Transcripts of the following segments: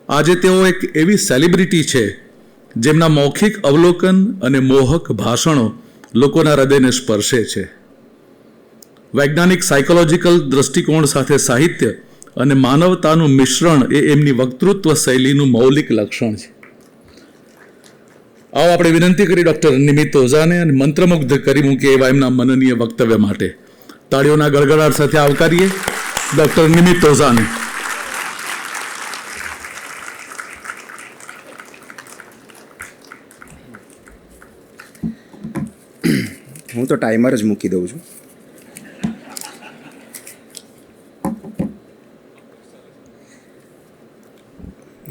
આજે તેઓ એક એવી સેલિબ્રિટી છે જેમના મૌખિક અવલોકન અને મોહક ભાષણો લોકોના હૃદયને સ્પર્શે છે. વૈજ્ઞાનિક સાયકોલોજીકલ દૃષ્ટિકોણ સાથે સાહિત્ય અને માનવતાનું મિશ્રણ એ એમની વક્તૃત્વ શૈલીનું મૌલિક લક્ષણ છે. આવો આપણે વિનંતી કરી ડૉક્ટર નિમિત્ત ઓઝાને અને મંત્રમુગ્ધ કરી મૂકીએ એવા એમના મનનીય વક્તવ્ય માટે તાળીઓના ગડગડાટ સાથે આવકારીએ ડૉક્ટર નિમિત્ત ઓઝાને. હું તો ટાઈમર જ મૂકી દઉં છું.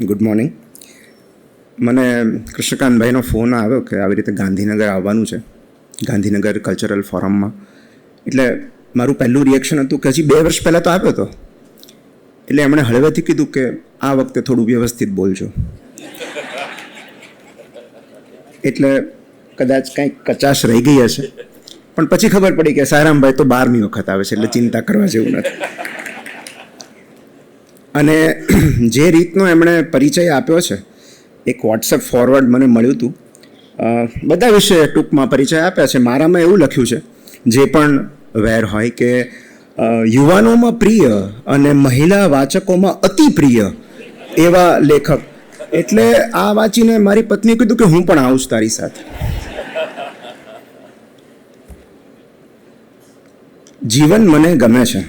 Good morning. મને કૃષ્ણકાંતભાઈનો ફોન આવ્યો કે આવી રીતે ગાંધીનગર આવવાનું છે, ગાંધીનગર કલ્ચરલ ફોરમમાં. એટલે મારું પહેલું રિએક્શન હતું કે હજી 2 વર્ષ પહેલાં તો આવ્યો હતો. એટલે એમણે હળવેથી કીધું કે આ વખતે થોડું વ્યવસ્થિત બોલજો. એટલે કદાચ કંઈક કચાશ રહી ગઈ હશે, પણ પછી ખબર પડી કે સાયરામભાઈ તો 12મી વખત આવે છે, એટલે ચિંતા કરવા જેવું નથી. અને જે રીતનો એમણે પરિચય આપ્યો છે, એક વોટ્સએપ ફોરવર્ડ મને મળ્યું હતું, બધા વિશે ટૂંકમાં પરિચય આપ્યા છે. મારામાં એવું લખ્યું છે, જે પણ વેર હોય, કે યુવાનોમાં પ્રિય અને મહિલા વાચકોમાં અતિ પ્રિય એવા લેખક. એટલે આ વાંચીને મારી પત્નીએ કીધું કે હું પણ આવું છું તારી સાથે. જીવન મને ગમે છે.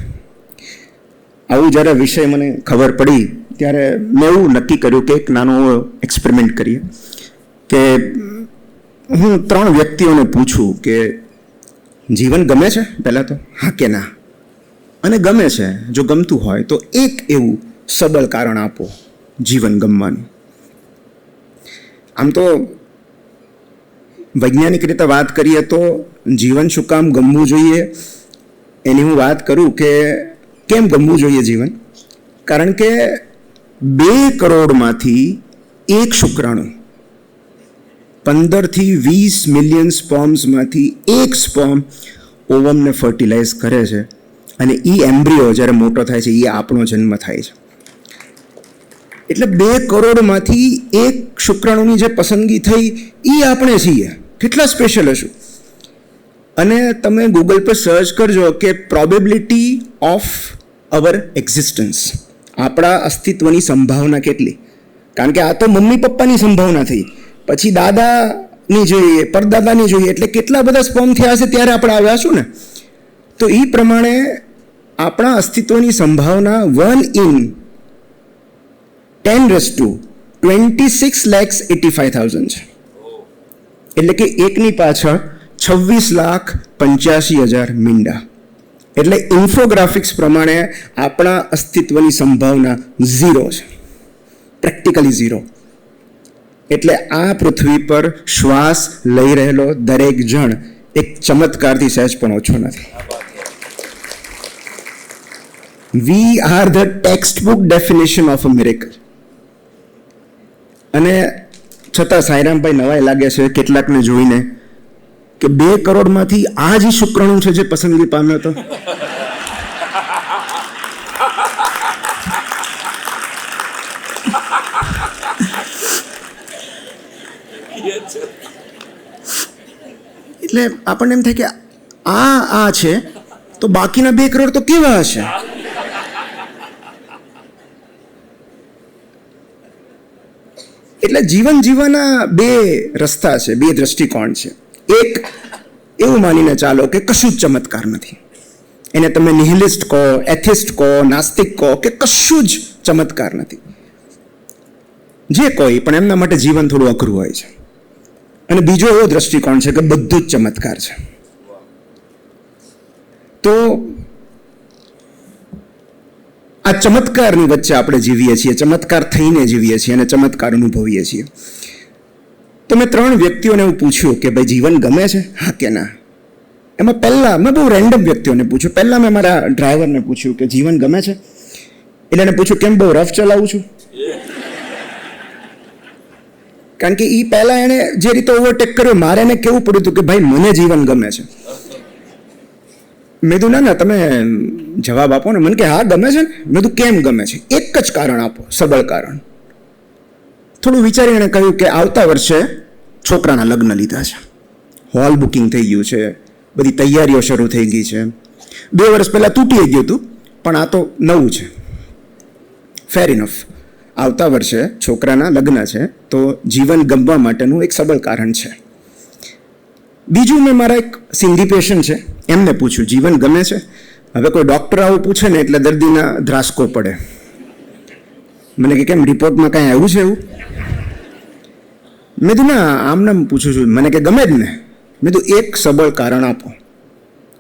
આવું જ્યારે વિષય મને ખબર પડી ત્યારે મેં એવું નક્કી કર્યું કે એક નાનો એક્સપેરિમેન્ટ કરીએ, કે હું 3 વ્યક્તિઓને પૂછું કે જીવન ગમે છે પહેલાં તો, હા કે ના, અને ગમે છે, જો ગમતું હોય તો એક એવું સબળ કારણ આપો જીવન ગમવાનું. આમ તો વૈજ્ઞાનિક રીતે વાત કરીએ તો જીવન શું કામ ગમવું જોઈએ એની હું વાત કરું કે કેમ ગમવું જોઈએ જીવન. કારણ કે 2 કરોડમાંથી 1 શુક્રાણુ 15 થી 20 મિલિયન સ્પર્મ્સમાંથી 1 સ્પર્મ ઓવમને ફર્ટિલાઇઝ કરે છે, અને એ એમ્બ્રિયો જ્યારે મોટો થાય છે એ આપણો જન્મ થાય છે. એટલે 2 કરોડમાંથી 1 શુક્રાણુની જે પસંદગી થઈ એ આપણે છીએ. કેટલા સ્પેશિયલ હશું. અને તમે ગૂગલ પર સર્ચ કરજો કે પ્રોબેબિલિટી ઓફ અવર એક્ઝિસ્ટન્સ, આપણા અસ્તિત્વની સંભાવના કેટલી. કારણ કે આ તો મમ્મી પપ્પાની સંભાવના થઈ, પછી દાદાની જોઈએ, પરદાદાની જોઈએ, એટલે કેટલા બધા સ્પર્મ થયા હશે ત્યારે આપણે આવ્યા છું ને. તો એ પ્રમાણે આપણા અસ્તિત્વની સંભાવના 1 in 10⁻26,85,000 છે. એટલે કે એકની પાછળ 26,85,000 મીંડા. એટલે ઇન્ફોગ્રાફિક્સ પ્રમાણે આપણા અસ્તિત્વની સંભાવના 0 છે, પ્રેક્ટિકલી 0. એટલે આ પૃથ્વી પર શ્વાસ લઈ રહેલો દરેક જણ એક ચમત્કારથી સહેજ પણ ઓછો નથી. We are the textbook definition of a miracle. અને છતાં સાંઈરામભાઈ નવાઈ લાગે છે કેટલાકને જોઈને કે 2 કરોડમાંથી આ જ શુક્રાણુ છે જે પસંદગી પામ્યો હતો. એટલે આપણને એમ થાય કે આ છે તો બાકીના 2 કરોડ તો કેવા હશે. એટલે જીવન જીવવાના 2 રસ્તા છે, 2 દ્રષ્ટિકોણ છે. એક એવું માનીને ચાલો કે કશું જ ચમત્કાર નથી, એને તમે નિહિલિસ્ટ કહો, એથિસ્ટ કહો, નાસ્તિક કહો, કે કશું જ ચમત્કાર નથી. જે કોઈ પણ એમના માટે જીવન થોડું અઘરું હોય છે. અને બીજો એવો દ્રષ્ટિકોણ છે કે બધું જ ચમત્કાર છે. તો આ ચમત્કારની વચ્ચે આપણે જીવીએ છીએ, ચમત્કાર થઈને જીવીએ છીએ અને ચમત્કાર અનુભવીએ છીએ. તો મેં 3 વ્યક્તિઓને એવું પૂછ્યું કે ભાઈ જીવન ગમે છે, હા કે ના. એમાં પહેલાં મેં બહુ રેન્ડમ વ્યક્તિઓને પૂછ્યું. પહેલાં મેં મારા ડ્રાઈવરને પૂછ્યું કે જીવન ગમે છે. એટલે એને પૂછ્યું કેમ બહુ રફ ચલાવું છું. કારણ કે એ પહેલાં એણે જે રીતે ઓવરટેક કર્યો, મારે એને કેવું પડ્યું હતું કે ભાઈ મને જીવન ગમે છે. મેં કીધું ના તમે જવાબ આપો ને. મને કે હા ગમે છે ને. મેં કીધું કેમ ગમે છે, એક જ કારણ આપો, સબળ કારણ. થોડું વિચારી એણે કહ્યું કે આવતા વર્ષે છોકરાના લગ્ન લીધા છે, હોલ બુકિંગ થઈ ગયું છે, બધી તૈયારીઓ શરૂ થઈ ગઈ છે, 2 વર્ષ પહેલાં તૂટી ગયું હતું, પણ આ તો નવું છે. ફેર ઇનફ, આવતા વર્ષે છોકરાના લગ્ન છે, તો જીવન ગમવા માટેનું એક સબળ કારણ છે. બીજું, મેં મારા એક સિંધી પેશન્ટ છે એમને પૂછ્યું, જીવન ગમે છે? હવે કોઈ ડૉક્ટર આવું પૂછે ને એટલે દર્દીના ધ્રાસકો પડે. મને કે કેમ, રિપોર્ટમાં કાંઈ આવ્યું છે એવું? મેં કીધું ના, આમને પૂછું છું. મને કે ગમે જ ને. મેં કીધું એક સબળ કારણ આપો.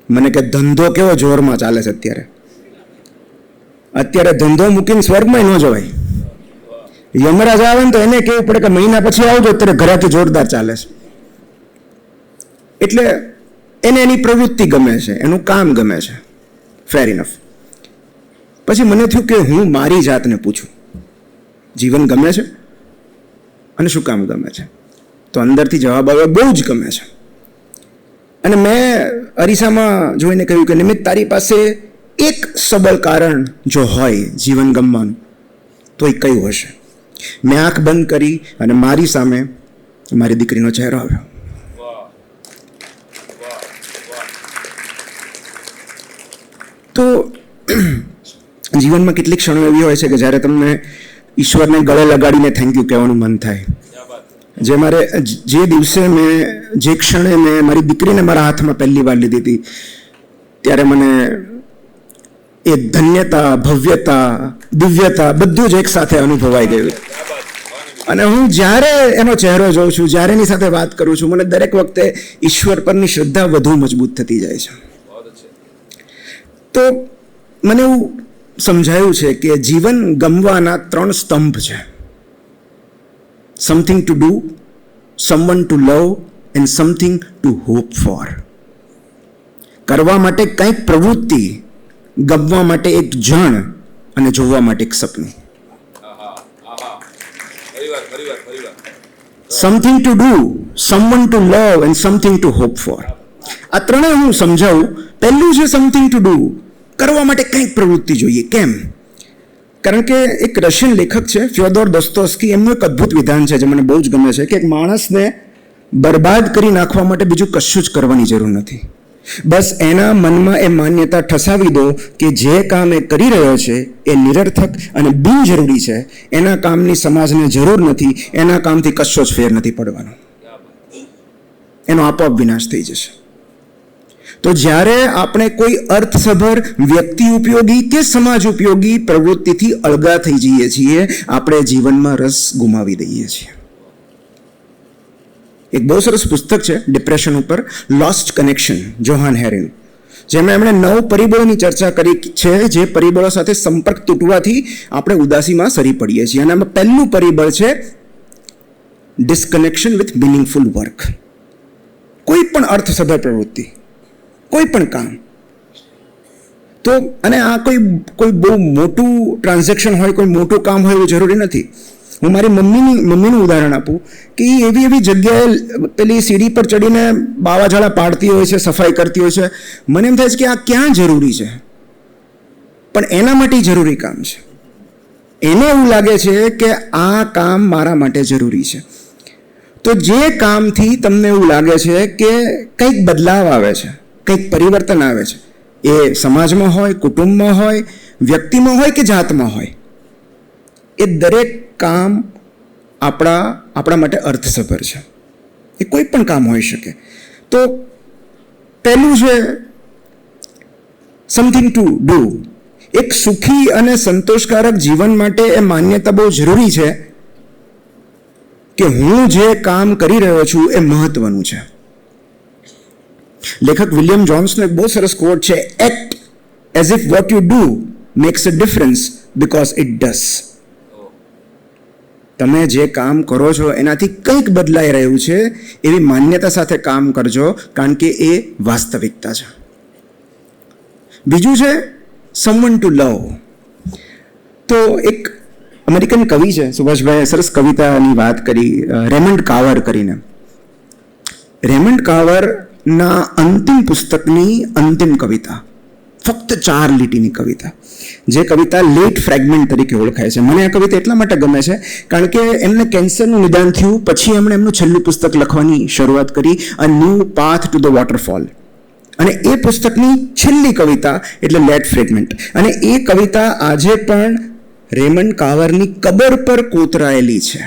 મને કે ધંધો કેવો જોરમાં ચાલે છે અત્યારે ધંધો મૂકીને સ્વર્ગમાં ન જવાય. યમરાજ આવે ને તો એને કહેવું પડે કે મહિના પછી આવજો, અત્યારે ઘરાકી જોરદાર ચાલે છે. એટલે એને એની પ્રવૃત્તિ ગમે છે, એનું કામ ગમે છે. ફેર ઇનફ. પછી મને થયું કે હું મારી જાતને પૂછું, જીવન ગમે છે અને શું કામ ગમે છે? તો અંદરથી જવાબ આવ્યો, બહુ જ ગમે છે. અને મેં અરીસામાં જોઈને કહ્યું કે નિમિત્ત, તારી પાસે એક સબળ કારણ જો હોય જીવન ગમવાનું તો એ કયું હશે? મેં આંખ બંધ કરી અને મારી સામે મારી દીકરીનો ચહેરો આવ્યો. તો જીવનમાં કેટલીક ક્ષણો એવી હોય છે કે જ્યારે તમને ઈશ્વરને ગળે લગાડીને થેન્ક યુ કહેવાનું મન થાય. જે દિવસે મેં જે ક્ષણે મેં મારી દીકરીને મારા હાથમાં પહેલી વાર લીધી હતી, ત્યારે મને એ ધન્યતા, ભવ્યતા, દિવ્યતા બધું જ એક સાથે અનુભવાઈ ગયું. અને હું જ્યારે એનો ચહેરો જોઉં છું, જ્યારે એની સાથે વાત કરું છું, મને દરેક વખતે ઈશ્વર પરની શ્રદ્ધા વધુ મજબૂત થતી જાય છે. તો મને એવું સમજાયું છે કે જીવન ગમવાના 3 સ્તંભ છે: something to do, someone two love and something to hope four. કરવા માટે કંઈક પ્રવૃત્તિ, ગમવા માટે એક જણ અને જોવા માટે એક સપનું. Something to do, someone two love and something to hope four. આ ત્રણેય હું સમજાવું. પહેલું છે સમથિંગ ટુ ડુ, કરવા માટે કંઈક પ્રવૃત્તિ જોઈએ. કેમ? કારણ કે એક રશિયન લેખક છે ફ્યોદોર દોસ્તોવ્સ્કી, એમનું એક અદ્ભુત વિધાન છે જે મને બહુ જ ગમે છે કે એક માણસને બરબાદ કરી નાખવા માટે બીજું કશું જ કરવાની જરૂર નથી. બસ એના મનમાં એ માન્યતા ઠસાવી દો કે જે કામ એ કરી રહ્યો છે એ નિરર્થક અને બિનજરૂરી છે, એના કામની સમાજને જરૂર નથી, એના કામથી કશો જ ફેર નથી પડવાનો, એનો આપોઆપ વિનાશ થઈ જશે. તો જ્યારે આપણે કોઈ અર્થસભર, વ્યક્તિ ઉપયોગી કે સમાજ ઉપયોગી પ્રવૃત્તિથી અળગા થઈ જઈએ છીએ, આપણે જીવનમાં રસ ગુમાવી દઈએ છીએ. એક બહુ સરસ પુસ્તક છે ડિપ્રેશન ઉપર, લોસ્ટ કનેક્શન, જોહાન હેરીનું, જેમાં એમણે 9 પરિબળોની ચર્ચા કરી છે જે પરિબળો સાથે સંપર્ક તૂટવાથી આપણે ઉદાસીમાં સરી પડીએ છીએ. અને આમાં પહેલું પરિબળ છે ડિસ્કનેક્શન વિથ મિનિંગફુલ વર્ક. કોઈ પણ અર્થસભર પ્રવૃત્તિ, કોઈ પણ કામ. તો અને આ કોઈ બહુ મોટું ટ્રાન્ઝેક્શન હોય, કોઈ મોટું કામ હોય એવું જરૂરી નથી. હું મારી મમ્મીનું ઉદાહરણ આપું કે એ એવી જગ્યાએ પેલી સીડી પર ચડીને બાવાઝાડા પાડતી હોય છે, સફાઈ કરતી હોય છે. મને એમ થાય છે કે આ ક્યાં જરૂરી છે, પણ એના માટે જરૂરી કામ છે. એને એવું લાગે છે કે આ કામ મારા માટે જરૂરી છે. તો જે કામથી તમને એવું લાગે છે કે કંઈક બદલાવ આવે છે, કંઈક પરિવર્તન આવે છે, એ સમાજમાં હોય, કુટુંબમાં હોય, વ્યક્તિમાં હોય કે જાતમાં હોય, એ દરેક કામ આપણા માટે અર્થસભર છે. એ કોઈ પણ કામ હોઈ શકે. તો પહેલું છે સમથિંગ ટુ ડુ. એક સુખી અને સંતોષકારક જીવન માટે એ માન્યતા બહુ જરૂરી છે કે હું જે કામ કરી રહ્યો છું એ મહત્વનું છે. લેખક વિલિયમ જોન્સનો એક બહુ સરસ કોટ છે, act as if what you do max a difference because it does. તમે જે કામ કરો છો એનાથી કંઈક બદલાઈ રહ્યું છે એવી માન્યતા સાથે કામ કરજો, કારણ કે એ વાસ્તવિકતા છે. બીજું છે સમવન ટુ લવ. તો એક અમેરિકન કવિ છે, સુભાષભાઈએ સરસ કવિતાની વાત કરી, રેમન્ડ કાર્વર કરીને. રેમન્ડ કાર્વરના અંતિમ પુસ્તકની અંતિમ કવિતા ફક્ત 4 લીટીની કવિતા, જે કવિતા લેટ ફ્રેગમેન્ટ તરીકે ઓળખાય છે. મને આ કવિતા એટલા માટે ગમે છે કારણ કે એમને કેન્સરનું નિદાન થયું પછી એમણે એમનું છેલ્લું પુસ્તક લખવાની શરૂઆત કરી, a new path to the waterfall. અને એ પુસ્તકની છેલ્લી કવિતા એટલે લેટ ફ્રેગમેન્ટ. અને એ કવિતા આજે પણ રેમન્ડ કાર્વરની કબર પર કોતરાયેલી છે.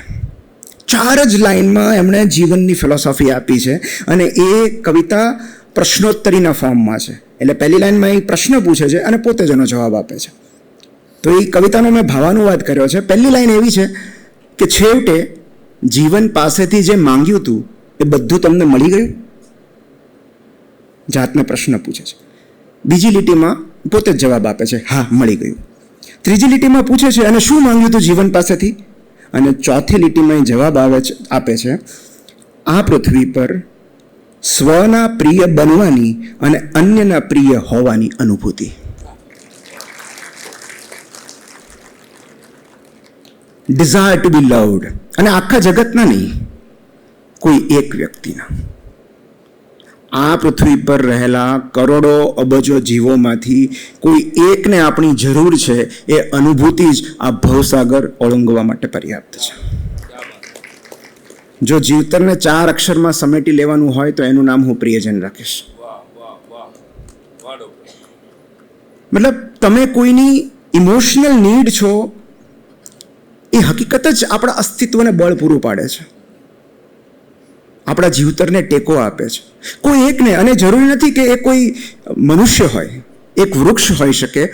4 જ લાઇનમાં એમણે જીવનની ફિલોસોફી આપી છે અને એ કવિતા પ્રશ્નોત્તરીના ફોર્મમાં છે. એટલે પહેલી લાઇનમાં એ પ્રશ્ન પૂછે છે અને પોતે જ એનો જવાબ આપે છે. તો એ કવિતાનો મેં ભાવાનુવાદ કર્યો છે. પહેલી લાઇન એવી છે કે છેવટે જીવન પાસેથી જે માંગ્યું હતું એ બધું તમને મળી ગયું. જાતને પ્રશ્ન પૂછે છે. બીજી લીટીમાં પોતે જ જવાબ આપે છે, હા મળી ગયું. ત્રીજી લીટીમાં પૂછે છે અને શું માંગ્યું હતું જીવન પાસેથી, અને ચોથી લીટીમાં એ જવાબ આપે છે, આ પૃથ્વી પર સ્વના પ્રિય બનવાની અને અન્યના પ્રિય હોવાની અનુભૂતિ. ડિઝાયર ટુ બી લવ્ડ. અને આખા જગતના નહીં, કોઈ એક વ્યક્તિના. આ પૃથ્વી પર રહેલા કરોડો અબજો જીવોમાંથી કોઈ એકને આપણી જરૂર છે. એ અનુભૂતિ જ આ ભવસાગર ઓળંગવા માટે પર્યાપ્ત છે. જો જીવતરને 4 અક્ષરમાં સમેટી લેવાનું હોય તો એનું નામ હું પ્રિયજન રાખીશ. મતલબ તમે કોઈની ઇમોશનલ નીડ છો એ હકીકત જ આપણા અસ્તિત્વને બળ પૂરું પાડે છે, આપણા જીવતરને ટેકો આપે છે. કોઈ એકને, અને જરૂરી નથી કે એ કોઈ મનુષ્ય હોય, એક વૃક્ષ હોઈ શકે,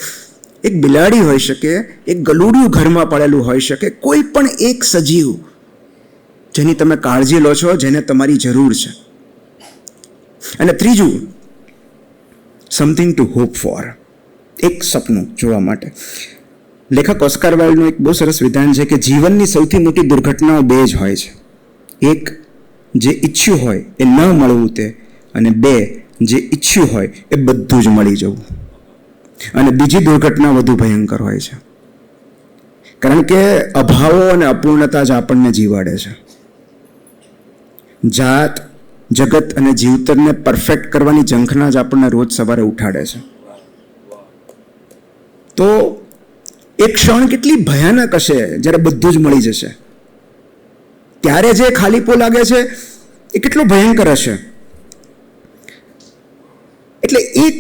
એક બિલાડી હોઈ શકે, એક ગલુડિયું ઘરમાં પડેલું હોઈ શકે, કોઈ પણ એક સજીવ જેની તમે કાળજી લો છો, જેને તમારી જરૂર છે. અને ત્રીજું, સમથિંગ ટુ હોપ ફોર, એક સપનું જોવા માટે. લેખક ઓસ્કાર વાઇલ્ડનું એક બહુ સરસ વિધાન છે કે જીવનની સૌથી મોટી દુર્ઘટનાઓ 2 જ હોય છે. એક, જે ઈચ્છ્યું હોય એ ન મળવું તે, અને 2, જે ઈચ્છ્યું હોય એ બધું જ મળી જવું. અને બીજી દુર્ઘટના વધુ ભયંકર હોય છે, કારણ કે અભાવો અને અપૂર્ણતા જ આપણને જીવાડે છે. જાત, જગત અને જીવતરને પરફેક્ટ કરવાની ઝંખના જ આપણને રોજ સવારે ઉઠાડે છે. તો એક ક્ષણ કેટલી ભયાનક હશે જ્યારે બધું જ મળી જશે. ત્યારે જે ખાલીપો લાગે છે એ કેટલો ભયંકર હશે. એટલે એક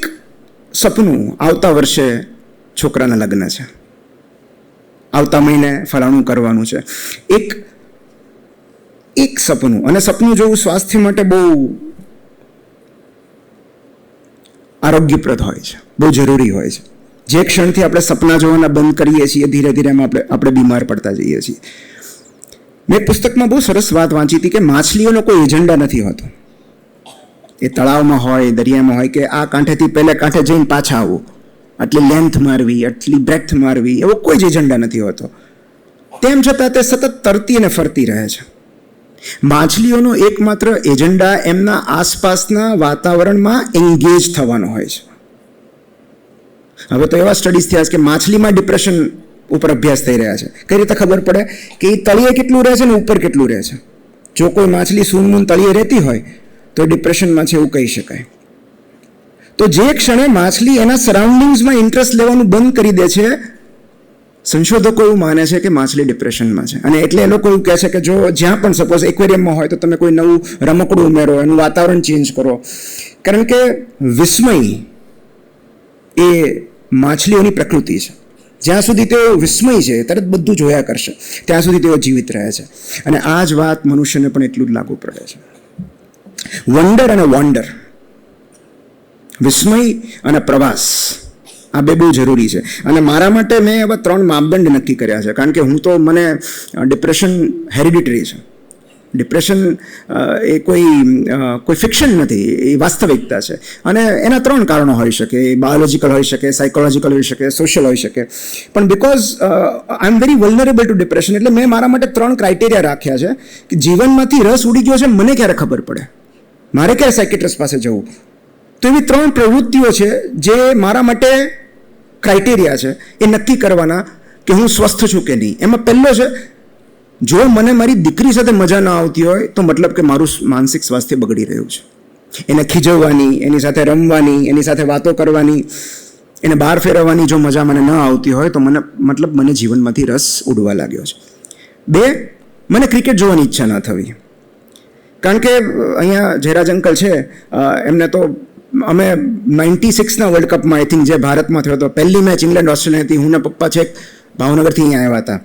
સપનું, આવતા વર્ષે છોકરાના લગ્ન છે, આવતા મહિને ફલાણું કરવાનું છે, એક સપનું. અને સપનું જોવું સ્વાસ્થ્ય માટે બહુ આરોગ્યપ્રદ હોય છે, બહુ જરૂરી હોય છે. જે ક્ષણથી આપણે સપના જોવાના બંધ કરીએ છીએ, ધીરે ધીરે આપણે બીમાર પડતા જઈએ છીએ. મેં પુસ્તકમાં બહુ સરસ વાત વાંચી હતી કે માછલીઓનો કોઈ એજન્ડા નથી હોતો. એ તળાવમાં હોય, દરિયામાં હોય, કે આ કાંઠેથી પહેલા કાંઠે જઈને પાછા આવવું, આટલી લેન્થ મારવી, આટલી બ્રેથ મારવી, એવો કોઈ જ એજન્ડા નથી હોતો. તેમ છતાં તે સતત તરતી અને ફરતી રહે છે. માછલીઓનો એકમાત્ર એજન્ડા એમના આસપાસના વાતાવરણમાં એન્ગેજ થવાનો હોય છે. હવે તો એવા સ્ટડીઝ થયા છે કે માછલીમાં ડિપ્રેશન ઉપર અભ્યાસ થઈ રહ્યા છે. કઈ રીતે ખબર પડે કે એ તળિયે કેટલું રહે છે ને ઉપર કેટલું રહે છે. જો કોઈ માછલી સૂનમૂન તળિયે રહેતી હોય તો ડિપ્રેશનમાં છે એવું કહી શકાય. તો જે ક્ષણે માછલી એના સરાઉન્ડિંગ્સમાં ઇન્ટરેસ્ટ લેવાનું બંધ કરી દે છે, સંશોધકો એવું માને છે કે માછલી ડિપ્રેશનમાં છે. અને એટલે એ લોકો એવું કહે છે કે જો જ્યાં પણ સપોઝ એક્વેરિયમમાં હોય તો તમે કોઈ નવું રમકડું ઉમેરો, એનું વાતાવરણ ચેન્જ કરો, કારણ કે વિસ્મય એ માછલીઓની પ્રકૃતિ છે. જ્યાં સુધી તેઓ વિસ્મય છે, તરત બધું જોયા કરશે, ત્યાં સુધી તેઓ જીવિત રહે છે. અને આ જ વાત મનુષ્યને પણ એટલું જ લાગુ પડે છે. વન્ડર અને વોન્ડર, વિસ્મય અને પ્રવાસ, આ બહુ જરૂરી છે. અને મારા માટે મેં એવા 3 માપદંડ નક્કી કર્યા છે, કારણ કે મને ડિપ્રેશન હેરિડિટરી છે. ડિપ્રેશન એ કોઈ ફિક્શન નથી, એ વાસ્તવિકતા છે. અને એના 3 કારણો હોઈ શકે. બાયોલોજિકલ હોઈ શકે, સાયકોલોજીકલ હોઈ શકે, સોશિયલ હોઈ શકે. પણ because I am very vulnerable to depression, એટલે મેં મારા માટે 3 ક્રાઇટેરિયા રાખ્યા છે કે જીવનમાંથી રસ ઉડી ગયો છે મને ક્યારે ખબર પડે, મારે ક્યારે સાયકેટ્રિસ્ટ પાસે જવું. તો એવી 3 પ્રવૃત્તિઓ છે જે મારા માટે ક્રાઇટેરિયા છે એ નક્કી કરવાના કે હું સ્વસ્થ છું કે નહીં. એમાં પહેલો છે, જો મને મારી દીકરી સાથે મજા ના આવતી હોય તો મતલબ કે મારું માનસિક સ્વાસ્થ્ય બગડી રહ્યું છે. એને ખીજવવાની, એની સાથે રમવાની, એની સાથે વાતો કરવાની, એને બહાર ફેરવવાની જો મજા મને ન આવતી હોય તો મને જીવનમાંથી રસ ઉડવા લાગ્યો છે. 2, મને ક્રિકેટ જોવાની ઈચ્છા ન થવી. કારણ કે અહીંયા જયરાજ અંકલ છે, એમને તો અમે 96ના વર્લ્ડ કપમાં આઈ થિંક જે ભારતમાં થયો હતો, પહેલી મેચ ઇંગ્લેન્ડ ઓસ્ટ્રેલિયા હતી, હું ને પપ્પા છેક ભાવનગરથી અહીંયા આવ્યા હતા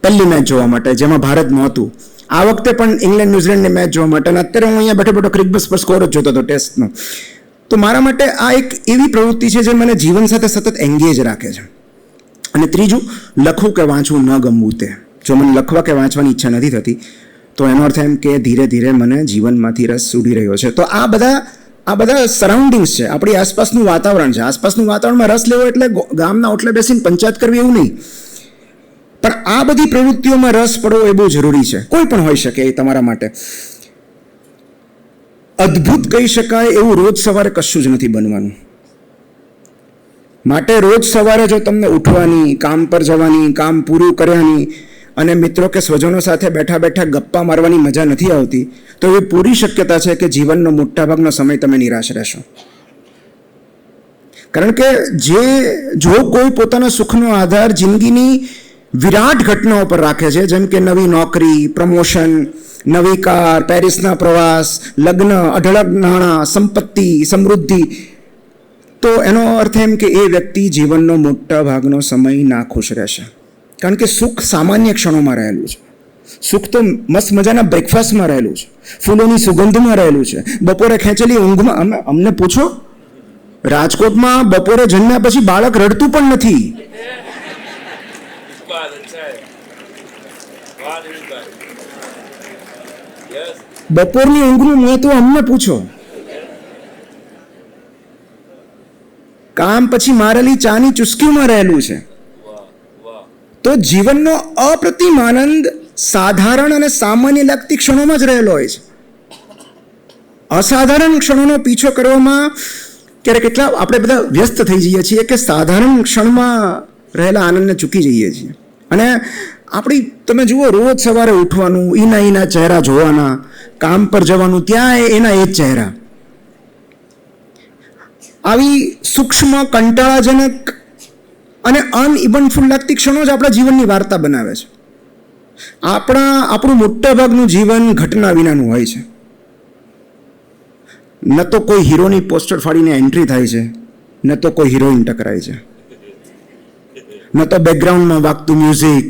પહેલી મેચ જોવા માટે, જેમાં ભારત નહોતું. આ વખતે પણ ઇંગ્લેન્ડ ન્યુઝીલેન્ડની મેચ જોવા માટે, અને અત્યારે હું અહીંયા બેઠો ક્રિકેટ પર સ્કોર જ જોતો હતો ટેસ્ટનો. તો મારા માટે આ એક એવી પ્રવૃત્તિ છે જે મને જીવન સાથે સતત એંગેજ રાખે છે. અને 3, લખવું કે વાંચવું ન ગમવું તે. જો મને લખવા કે વાંચવાની ઈચ્છા નથી થતી તો એનો અર્થ એમ કે ધીરે ધીરે મને જીવનમાંથી રસ ઉડી રહ્યો છે. તો આ બધા સરાઉન્ડિંગ્સ છે, આપણી આસપાસનું વાતાવરણ છે. આસપાસનું વાતાવરણમાં રસ લેવો એટલે ગામના ઓટલે બેસીને પંચાયત કરવી એવું નહીં, પણ આ બધી પ્રવૃત્તિઓમાં રસ પડવો એ બહુ જરૂરી છે. કોઈ પણ હોઈ શકે એ તમારા માટે. અદ્ભુત કહી શકાય એવું રોજ સવારે કશું જ નથી બનવાનું. માટે રોજ સવારે જો તમને ઉઠવાની, કામ પર જવાની, કામ પૂરું કરવાની અને મિત્રો કે સ્વજનો સાથે બેઠા બેઠા ગપ્પા મારવાની મજા નથી આવતી, તો એવી પૂરી શક્યતા છે કે જીવનનો મોટાભાગનો સમય તમે નિરાશ રહેશો. કારણ કે જો કોઈ પોતાના સુખનો આધાર જિંદગીની વિરાટ ઘટનાઓ પર રાખે છે, જેમ કે નવી નોકરી, પ્રમોશન, નવી કાર, પેરિસના પ્રવાસ, લગ્ન, અઢળક નાણાં, સંપત્તિ, સમૃદ્ધિ, તો એનો અર્થ એમ કે એ વ્યક્તિ જીવનનો મોટા ભાગનો સમય નાખુશ રહેશે. કારણ કે સુખ સામાન્ય ક્ષણોમાં રહેલું છે. સુખ તો મસ્ત મજાના બ્રેકફાસ્ટમાં રહેલું છે, ફૂલોની સુગંધમાં રહેલું છે, બપોરે ખેંચેલી ઊંઘમાં. અમને પૂછો, રાજકોટમાં બપોરે જન્મ્યા પછી બાળક રડતું પણ નથી. બપોરની ઊંઘનું મહત્વ અમને પૂછો. કામ પછી મારેલી ચાની ચુસ્કીમાં રહેલું છે. તો જીવનનો અપ્રતિમ આનંદ સાધારણ અને સામાન્ય લાગતી ક્ષણોમાં જ રહેલો હોય છે. અસાધારણ ક્ષણોનો પીછો કરવામાં ક્યારેક કેટલા આપણે બધા વ્યસ્ત થઈ જઈએ છીએ કે સાધારણ ક્ષણમાં રહેલા આનંદને ચૂકી જઈએ છીએ. અને તમે જુઓ, રોજ સવારે ઉઠવાનું, એના ચહેરા જોવાના, કામ પર જવાનું, ત્યાં એના એ જ ચહેરા. આવી સૂક્ષ્મ, કંટાળાજનક અને અનઇવન્ટફુલ લાગતી ક્ષણો જ આપણા જીવનની વાર્તા બનાવે છે. આપણું મોટાભાગનું જીવન ઘટના વિનાનું હોય છે. ન તો કોઈ હીરોની પોસ્ટર ફાડીને એન્ટ્રી થાય છે, ન તો કોઈ હિરોઈન ટકરાય છે, ન તો બેકગ્રાઉન્ડમાં વાગતું મ્યુઝિક,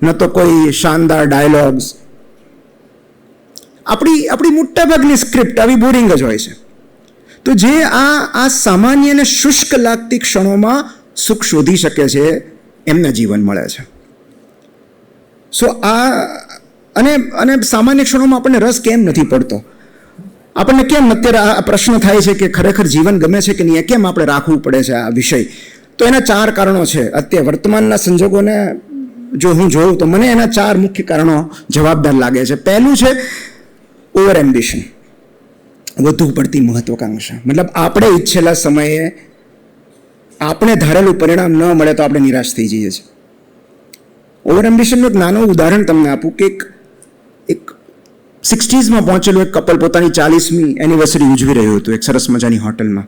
ન તો કોઈ શાનદાર ડાયલોગ્સ. આપણી મોટાભાગની સ્ક્રિપ્ટ આવી બોરિંગ જ હોય છે. તો જે આ સામાન્ય અને શુષ્ક લાગતી ક્ષણોમાં સુખ શોધી શકે છે, એમને જીવન મળે છે. સો અને સામાન્ય ક્ષણોમાં આપણને રસ કેમ નથી પડતો? આપણને કેમ અત્યારે આ પ્રશ્ન થાય છે કે ખરેખર જીવન ગમે છે કે નહીં, કેમ આપણે રાખવું પડે છે આ વિષય? તો એના 4 કારણો છે. અત્યારે વર્તમાનના સંજોગોને જો હું જોઉં તો મને એના 4 મુખ્ય કારણો જવાબદાર લાગે છે. પહેલું છે ઓવર એમ્બિશન, વધુ પડતી મહત્વાકાંક્ષા. મતલબ આપણે ઈચ્છેલા સમયે આપણે ધારેલું પરિણામ ન મળે તો આપણે નિરાશ થઈ જઈએ છીએ. ઓવર એમ્બિશનનું એક નાનું ઉદાહરણ તમને આપું કે એક 60sમાં પહોંચેલું એક કપલ પોતાની 40મી એનિવર્સરી ઉજવી રહ્યું હતું એક સરસ મજાની હોટલમાં.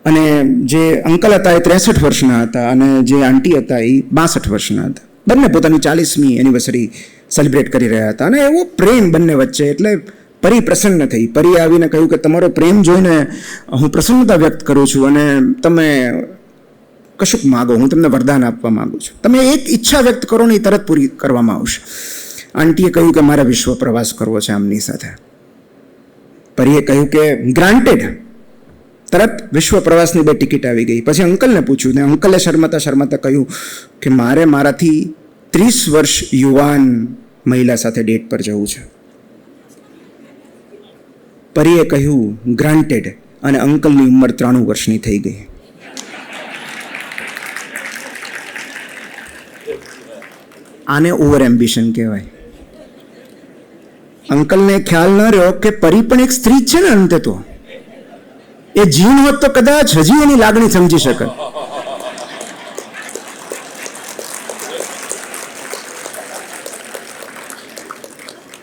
અને જે અંકલ હતા એ 63 વર્ષના હતા અને જે આંટી હતા એ 62 વર્ષના હતા. બંને પોતાની 40મી એનિવર્સરી સેલિબ્રેટ કરી રહ્યા હતા અને એવો પ્રેમ બંને વચ્ચે. એટલે પરી પ્રસન્ન થઈ. પરી આવીને કહ્યું કે તમારો પ્રેમ જોઈને હું પ્રસન્નતા વ્યક્ત કરું છું અને તમે કશુંક માગો, હું તમને વરદાન આપવા માંગુ છું. તમે એક ઈચ્છા વ્યક્ત કરો ને એ તરત પૂરી કરવામાં આવશે. આંટીએ કહ્યું કે મારે વિશ્વ પ્રવાસ કરવો છે આમની સાથે. પરીએ કહ્યું કે ગ્રાન્ટેડ. તરત વિશ્વ પ્રવાસની 2 ટિકિટ આવી ગઈ. પછી અંકલને પૂછ્યું ને અંકલે શરમાતા કહ્યું કે મારે મારાથી 30 વર્ષ યુવાન મહિલા સાથે ડેટ પર જવું છે. પરીએ કહ્યું ગ્રાન્ટેડ અને અંકલની ઉંમર 93 વર્ષની થઈ ગઈ. આને ઓવર એમ્બિશન કહેવાય. અંકલને ખ્યાલ ન રહ્યો કે પરી પણ એક સ્ત્રી જ છે ને અંતે તો. એ જીન હોત તો કદાચ હજી એની લાગણી સમજી શકે.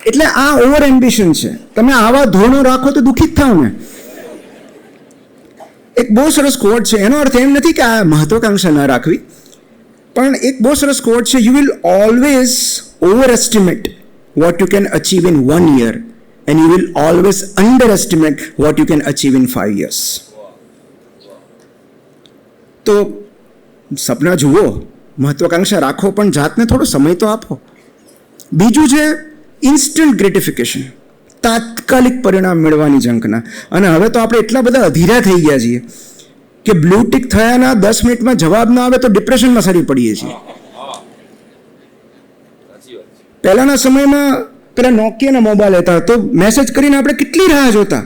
એટલે આ ઓવર એમ્બિશન છે. તમે આવા ધોરણો રાખો તો દુઃખી જ થાવ ને. એક બહુ સરસ કોટ છે. એનો અર્થ એમ નથી કે આ મહત્વાકાંક્ષા ના રાખવી, પણ એક બહુ સરસ કોટ છે, you will always over estimate what you can achieve in 1 year and you will always underestimate what you can achieve in 5 years. તો સપના જુઓ, મહત્વાકાંક્ષા રાખો, પણ જાતને થોડો સમય તો આપો. બીજું છે ઇન્સ્ટન્ટ ગ્રેટિફિકેશન, તાત્કાલિક પરિણામ મેળવવાની ઝંખના. અને હવે તો આપણે એટલા બધા અધીરા થઈ ગયા છીએ કે બ્લુ ટિક થયાના 10 મિનિટમાં જવાબ ના આવે તો ડિપ્રેશનમાં સરી પડીએ છીએ. પહેલાના સમયમાં પેલા નોકિયાના મોબાઈલ હતા તો મેસેજ કરીને આપણે કેટલી રાહ જોતા,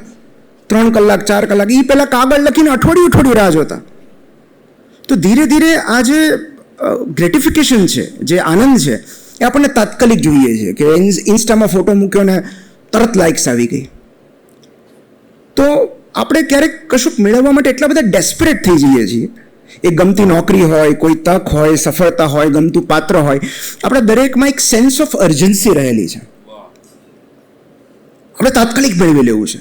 3 કલાક 4 કલાક. એ પહેલાં કાગળ લખીને અઠવાડિયું રાહ જોતા. તો ધીરે ધીરે આ જે ગ્રેટિફિકેશન છે, જે આનંદ છે, એ આપણને તાત્કાલિક જોઈએ છે કે ઇન્સ્ટામાં ફોટો મૂક્યો ને તરત લાઇક્સ આવી ગઈ. તો આપણે ક્યારેક કશુંક મેળવવા માટે એટલા બધા ડેસ્પરેટ થઈ જઈએ છીએ. એ ગમતી નોકરી હોય, કોઈ તક હોય, સફળતા હોય, ગમતું પાત્ર હોય, આપણા દરેકમાં એક સેન્સ ઓફ અર્જન્સી રહેલી છે. આપણે તાત્કાલિક મેળવી લેવું છે.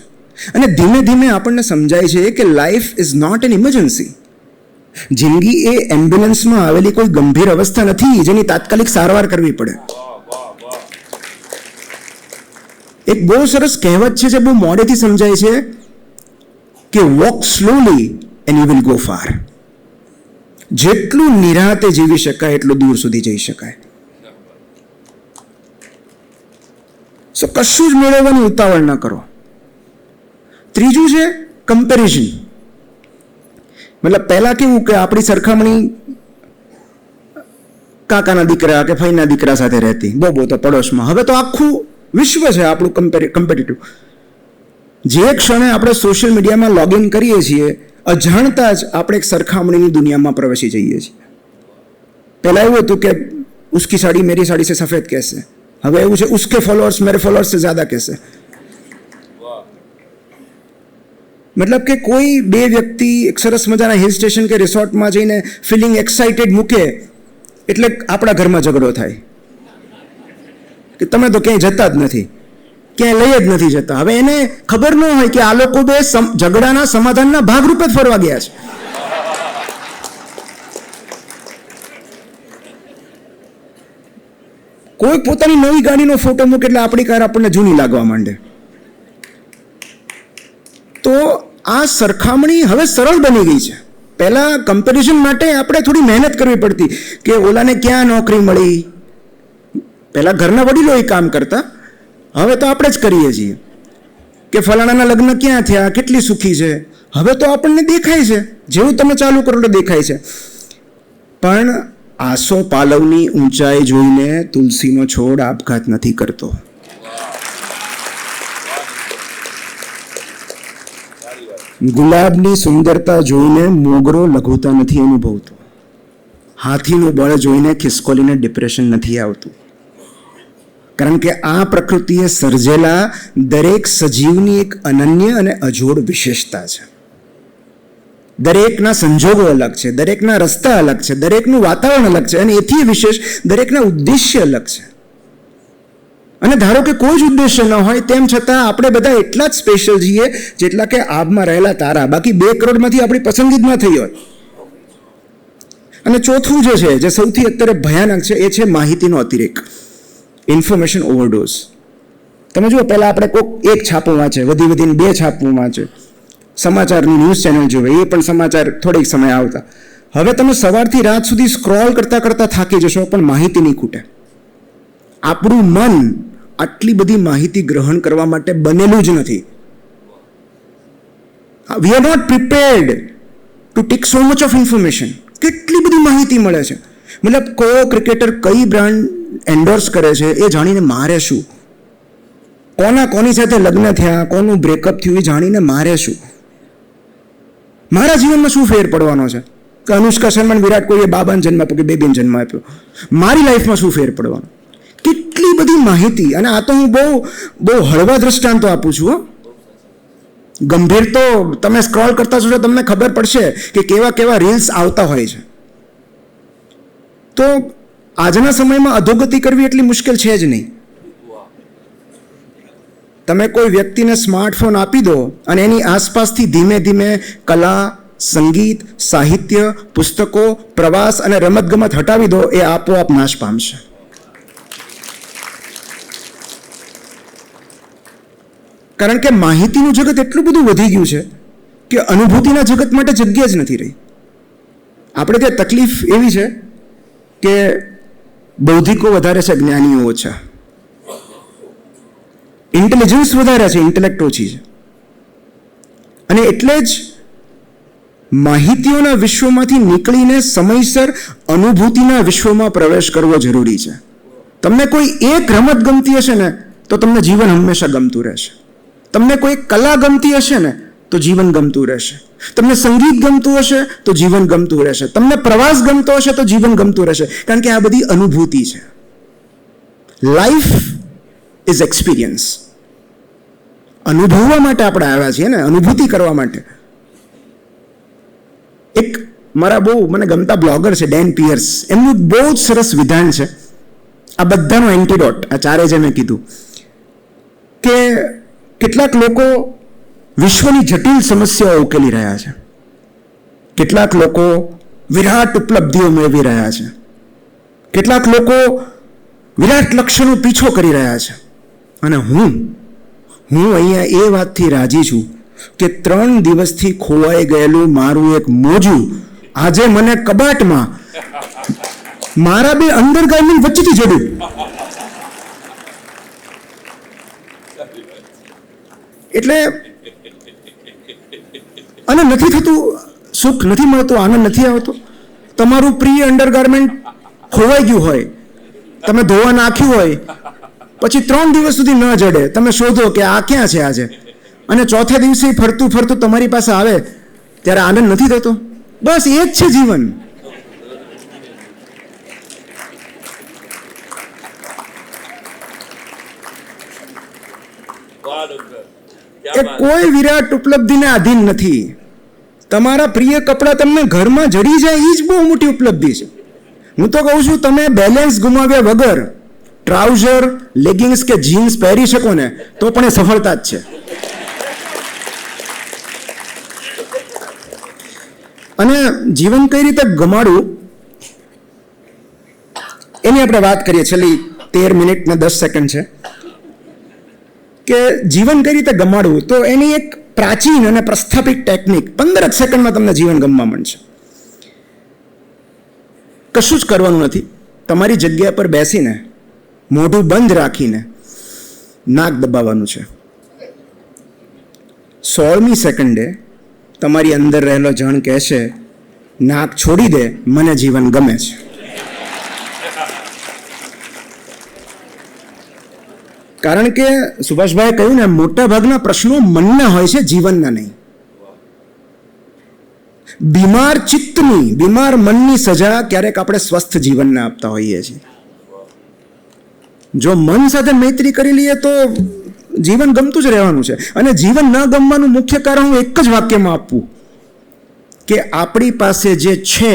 અને ધીમે ધીમે આપણને સમજાય છે કે life is not an emergency. જિંદગી એ એમ્બ્યુલન્સમાં આવેલી કોઈ ગંભીર અવસ્થા નથી જેની તાત્કાલિક સારવાર કરવી પડે. એક બહુ સરસ કહેવત છે જે બહુ મોડેથી સમજાય છે કે walk slowly and you will go far. જેટલું નિરાતે જીવી શકાય એટલું દૂર સુધી જઈ શકાય. સો કશું જ મેળવવાની ઉતાવળ ન કરો. ત્રીજું છે કમ્પેરિઝન. મતલબ પહેલા કેવું કે આપણી સરખામણી કાકાના દીકરા કે ફઈના દીકરા સાથે રહેતી, બહુ તો પડોશમાં. હવે તો આખું વિશ્વ છે આપણું કમ્પેટિટિવ. જે ક્ષણે આપણે સોશિયલ મીડિયામાં લોગિન કરીએ છીએ, અજાણતા જ આપણે એક સરખામણીની દુનિયામાં પ્રવેશી જઈએ છીએ. પહેલાં એવું હતું કે ઉસકી સાડી મેરી સાડી સે સફેદ કહેશે, હવે એવું છે ઉસકે ફોલોઅર્સ મેરે ફોલોઅર્સ સે જ્યાદા કહેશે. મતલબ કે કોઈ બે વ્યક્તિ એક સરસ મજાના હિલ સ્ટેશન કે રિસોર્ટમાં જઈને ફિલિંગ એક્સાઇટેડ મૂકે એટલે આપણા ઘરમાં ઝઘડો થાય કે તમે તો ક્યાંય જતા જ નથી, ક્યાંય લઈ જ નથી જતા. હવે એને ખબર ન હોય કે આ લોકો બે ઝઘડાના સમાધાનના ભાગરૂપે જ ફરવા ગયા છે. કોઈ પોતાની નવી ગાડીનો ફોટો મૂકે એટલે આપણી કાર આપણને જૂની લાગવા માંડે. તો આ સરખામણી હવે સરળ બની ગઈ છે. પહેલાં કમ્પેરિઝન માટે આપણે થોડી મહેનત કરવી પડતી કે ઓલાને ક્યાં નોકરી મળી. પહેલાં ઘરના વડીલો એ કામ કરતા, હવે તો આપણે જ કરીએ છીએ કે ફલાણાના લગ્ન ક્યાં થયા, કેટલી સુખી છે. હવે તો આપણને દેખાય છે, જેવું તમે ચાલુ કરો એટલે દેખાય છે. પણ આસો પાલવની ઊંચાઈ જોઈને તુલસીનો છોડ આપઘાત નથી કરતો. ગુલાબની સુંદરતા જોઈને મોગરો લઘુતા નથી અનુભવતો. હાથીનું બળ જોઈને ખિસકોલીને ડિપ્રેશન નથી આવતું. કારણ કે આ પ્રકૃતિએ સર્જેલા દરેક સજીવની એક અનન્ય અને અજોડ વિશેષતા છે. દરેકના સંજોગો અલગ છે, દરેકના રસ્તા અલગ છે, દરેકનું વાતાવરણ અલગ છે, અને એથી વિશેષ દરેકના ઉદ્દેશ્ય અલગ છે. અને ધારો કે કોઈ જ ઉદ્દેશ્ય ન હોય તેમ છતાં આપણે બધા એટલા જ સ્પેશિયલ છીએ જેટલા કે આબમાં રહેલા તારા. બાકી 2 કરોડમાંથી આપણી પસંદગી જ ન થઈ હોય. અને ચોથું જે છે, જે સૌથી અત્યારે ભયાનક છે, એ છે માહિતીનો અતિરેક, ઇન્ફોર્મેશન ઓવરડોઝ. તમે જુઓ, પહેલાં આપણે કોઈક એક છાપું વાંચે, વધીને 2 છાપું વાંચે, સમાચારની ન્યૂઝ ચેનલ જોવે, એ પણ સમાચાર થોડીક સમય આવતા. હવે તમે સવારથી રાત સુધી સ્ક્રોલ કરતાં કરતાં થાકી જશો પણ માહિતી નહીં ખૂટે. આપણું મન આટલી બધી માહિતી ગ્રહણ કરવા માટે બનેલું જ નથી. We are not prepared to take so much of information. કેટલી બધી માહિતી મળે છે. મતલબ કયો ક્રિકેટર કઈ બ્રાન્ડ એન્ડોર્સ કરે છે એ જાણીને મારે શું, કોની સાથે લગ્ન થયા, કોનું બ્રેકઅપ થયું એ જાણીને મારે શું, મારા જીવનમાં શું ફેર પડવાનો છે કે અનુષ્કા શર્મા વિરાટ કોહલીએ બાબાને જન્મ આપ્યો કે બેબીને જન્મ આપ્યો, મારી લાઈફમાં શું ફેર પડવાનો. કેટલી બધી માહિતી. અને આ તો હું બહુ હળવા દ્રષ્ટાંતો આપું છું. ગંભીર તો તમે સ્ક્રોલ કરતા જશો તમને ખબર પડશે કે કેવા રીલ્સ આવતા હોય છે. તો આજના સમયમાં અધોગતિ કરવી એટલી મુશ્કેલ છે જ નહીં. તમે કોઈ વ્યક્તિને સ્માર્ટફોન આપી દો અને એની આસપાસથી ધીમે ધીમે કલા, સંગીત, સાહિત્ય, પુસ્તકો, પ્રવાસ અને રમતગમત હટાવી દો, એ આપોઆપ નાશ પામશે. કારણ કે માહિતીનું જગત એટલું બધું વધી ગયું છે કે અનુભૂતિના જગત માટે જગ્યા જ નથી રહી. આપણે ત્યાં તકલીફ એવી છે કે બૌદ્ધિકો વધારે છે, જ્ઞાનીઓ ઓછા. ઇન્ટેલિજન્સ વધારે છે, ઇન્ટેલેક્ટ ઓછી છે. અને એટલે જ માહિતીઓના વિશ્વમાંથી નીકળીને સમયસર અનુભૂતિના વિશ્વમાં પ્રવેશ કરવો જરૂરી છે. તમને કોઈ એક રમત ગમતી હશે ને તો તમને જીવન હંમેશા ગમતું રહેશે. તમને કોઈ કલા ગમતી હશે ને તો જીવન ગમતું રહેશે. તમને સંગીત ગમતું હશે તો જીવન ગમતું રહેશે. તમને પ્રવાસ ગમતો હશે તો જીવન ગમતું રહેશે. કારણ કે આ બધી અનુભૂતિ છે. Life is experience. અનુભવવા માટે આપણે આવ્યા છીએ ને, અનુભૂતિ કરવા માટે. એક મારા બહુ મને ગમતા બ્લોગર છે ડેન પિયર્સ, એમનું બહુ જ સરસ વિધાન છે આ બધાનો એન્ટીડોટ, આ ચારે જે મેં કીધું કે કેટલાક લોકો વિશ્વની જટિલ સમસ્યાઓ ઉકેલી રહ્યા છે, કેટલાક લોકો વિરાટ ઉપલબ્ધિઓ મેળવી રહ્યા છે, કેટલાક લોકો વિરાટ લક્ષ્યનો પીછો કરી રહ્યા છે, અને હું અહીંયા એ વાતથી રાજી છું કે 3 દિવસથી ખોવાઈ ગયેલું મારું એક મોજું આજે મને કબાટમાં મારા બે અંડરગાર્મેન્ટ વચ્ચેથી જડ્યું. એટલે અને નથી થતું, સુખ નથી મળતું, આનંદ નથી આવતો. તમારું પ્રિય અંડરગાર્મેન્ટ ખોવાઈ ગયું હોય, તમે ધોવા નાખ્યું હોય, પછી 3 દિવસ સુધી ન જડે, તમે શોધો કે આ ક્યાં છે આજે, અને ચોથા દિવસે ફરતું ફરતું તમારી પાસે આવે ત્યારે આનંદ નથી થતો. બસ એ જ છે જીવન. એ કોઈ વિરાટ ઉપલબ્ધિને આધીન નથી. તમારા પ્રિય કપડાં તમને ઘરમાં જડી જાય એ જ બહુ મોટી ઉપલબ્ધિ છે. હું તો કહું છું, તમે બેલેન્સ ગુમાવ્યા વગર ટ્રાઉઝર, લેગિંગ્સ કે જીન્સ પહેરી શકો ને તો પણ એ સફળતા જ છે. અને જીવન કઈ રીતે ગમાડવું એની આપણે વાત કરીએ. છેલ્લી 13 મિનિટ ને 10 સેકન્ડ છે કે જીવન કઈ રીતે ગમાડવું. તો એની એક પ્રાચીન અને પ્રસ્થાપિત ટેકનિક, 15 સેકન્ડમાં તમને જીવન ગમવા મળશે. કશું જ કરવાનું નથી. તમારી જગ્યા પર બેસીને મોઢું બંધ રાખીને નાક દબાવવાનું છે. 16મી સેકન્ડે તમારી અંદર રહેલો જણ કહેશે, નાક છોડી દે, મને જીવન ગમે છે. કારણ કે સુભાષભાઈએ કહ્યું ને, મોટા ભાગના પ્રશ્નો મનના હોય છે, જીવનના નહીં. બીમાર ચિત્તની, બીમાર મનની સજા ક્યારેક આપણે સ્વસ્થ જીવનને આપતા હોઈએ છીએ. જો મન સાથે મૈત્રી કરી લઈએ તો જીવન ગમતું જ રહેવાનું છે. અને જીવન ન ગમવાનું મુખ્ય કારણ હું એક જ વાક્યમાં આપું કે આપણી પાસે જે છે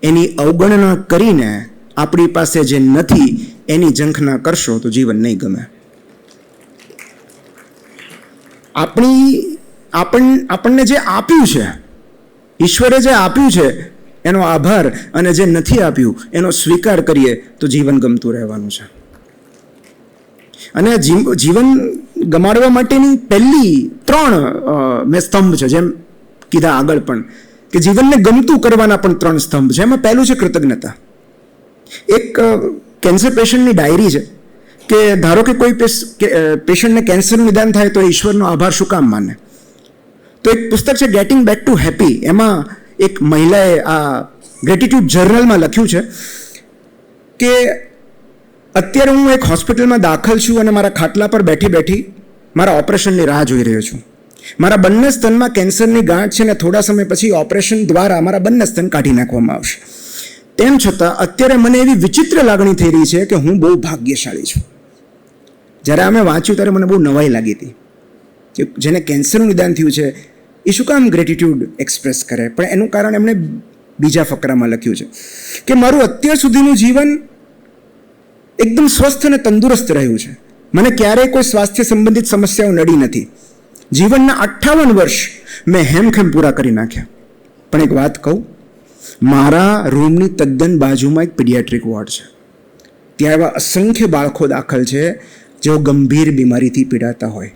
એની અવગણના કરીને આપણી પાસે જે નથી એની ઝંખના કરશો તો જીવન નહીં ગમે. આપણને જે આપ્યું છે, ઈશ્વરે જે આપ્યું છે એનો આભાર, અને જે નથી આપ્યું એનો સ્વીકાર કરીએ તો જીવન ગમતું રહેવાનું છે. અને જીવન ગમાડવા માટેની પહેલી 3 મેં સ્તંભ છે, જેમ કીધા આગળ પણ, કે જીવનને ગમતું કરવાના પણ 3 સ્તંભ છે. એમાં પહેલું છે કૃતજ્ઞતા. એક કેન્સર પેશન્ટની ડાયરી છે કે ધારો કે કોઈ પેશન્ટને કેન્સરનું નિદાન થાય તો ઈશ્વરનો આભાર શું કામ માને. તો એક પુસ્તક છે ગેટિંગ બેક ટુ હેપી. એમાં એક મહિલાએ આ ગ્રેટિટ્યુડ જર્નલમાં લખ્યું છે કે અત્યારે હું એક હોસ્પિટલમાં દાખલ છું અને મારા ખાટલા પર બેઠી બેઠી મારા ઓપરેશનની રાહ જોઈ રહ્યો છું. મારા બંને સ્તનમાં કેન્સરની ગાંઠ છે ને થોડા સમય પછી ઓપરેશન દ્વારા મારા બંને સ્તન કાઢી નાખવામાં આવશે. તેમ છતાં અત્યારે મને એવી વિચિત્ર લાગણી થઈ રહી છે કે હું બહુ ભાગ્યશાળી છું. જ્યારે અમે વાંચ્યું ત્યારે મને બહુ નવાઈ લાગી હતી કે જેને કેન્સરનું નિદાન થયું છે એ શું કામ ગ્રેટિટ્યુડ એક્સપ્રેસ કરે. પણ એનું કારણ એમણે બીજા ફકરામાં લખ્યું છે કે મારું અત્યાર સુધીનું જીવન એકદમ સ્વસ્થ અને તંદુરસ્ત રહ્યું છે. મને ક્યારેય કોઈ સ્વાસ્થ્ય સંબંધિત સમસ્યાઓ નડી નથી. જીવનના 58 વર્ષ મેં હેમખેમ પૂરા કરી નાખ્યા. પણ એક વાત કહું, મારા રૂમની તદ્દન બાજુમાં એક પીડિયાટ્રિક વોર્ડ છે. ત્યાં એવા અસંખ્ય બાળકો દાખલ છે જેઓ ગંભીર બીમારીથી પીડાતા હોય,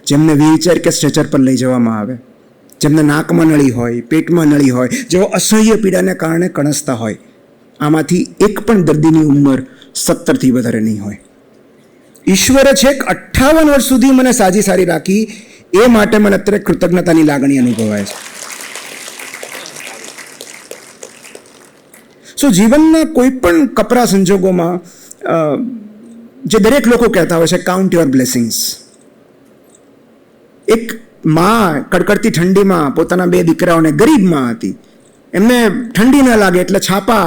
જેમને વ્હીલચેર કે સ્ટ્રેચર પર લઈ જવામાં આવે, જેમને નાકમાં નળી હોય, પેટમાં નળી હોય, જેઓ અસહ્ય પીડાને કારણે કણસતા હોય. આમાંથી એક પણ દર્દીની ઉંમર 17થી વધારે નહીં હોય. ઈશ્વરે છેક 58 વર્ષ સુધી મને સારી રાખી, એ માટે મને અત્યારે કૃતજ્ઞતાની લાગણી અનુભવાય છે. સો જીવનના કોઈ પણ કપરા સંજોગોમાં જે દરેક લોકો કહેતા હોય છે, કાઉન્ટ યોર બ્લેસિંગ્સ. એક માં કડકડતી ઠંડીમાં પોતાના 2 દીકરાઓને, ગરીબ માં હતી, એમને ઠંડી ન લાગે એટલે છાપા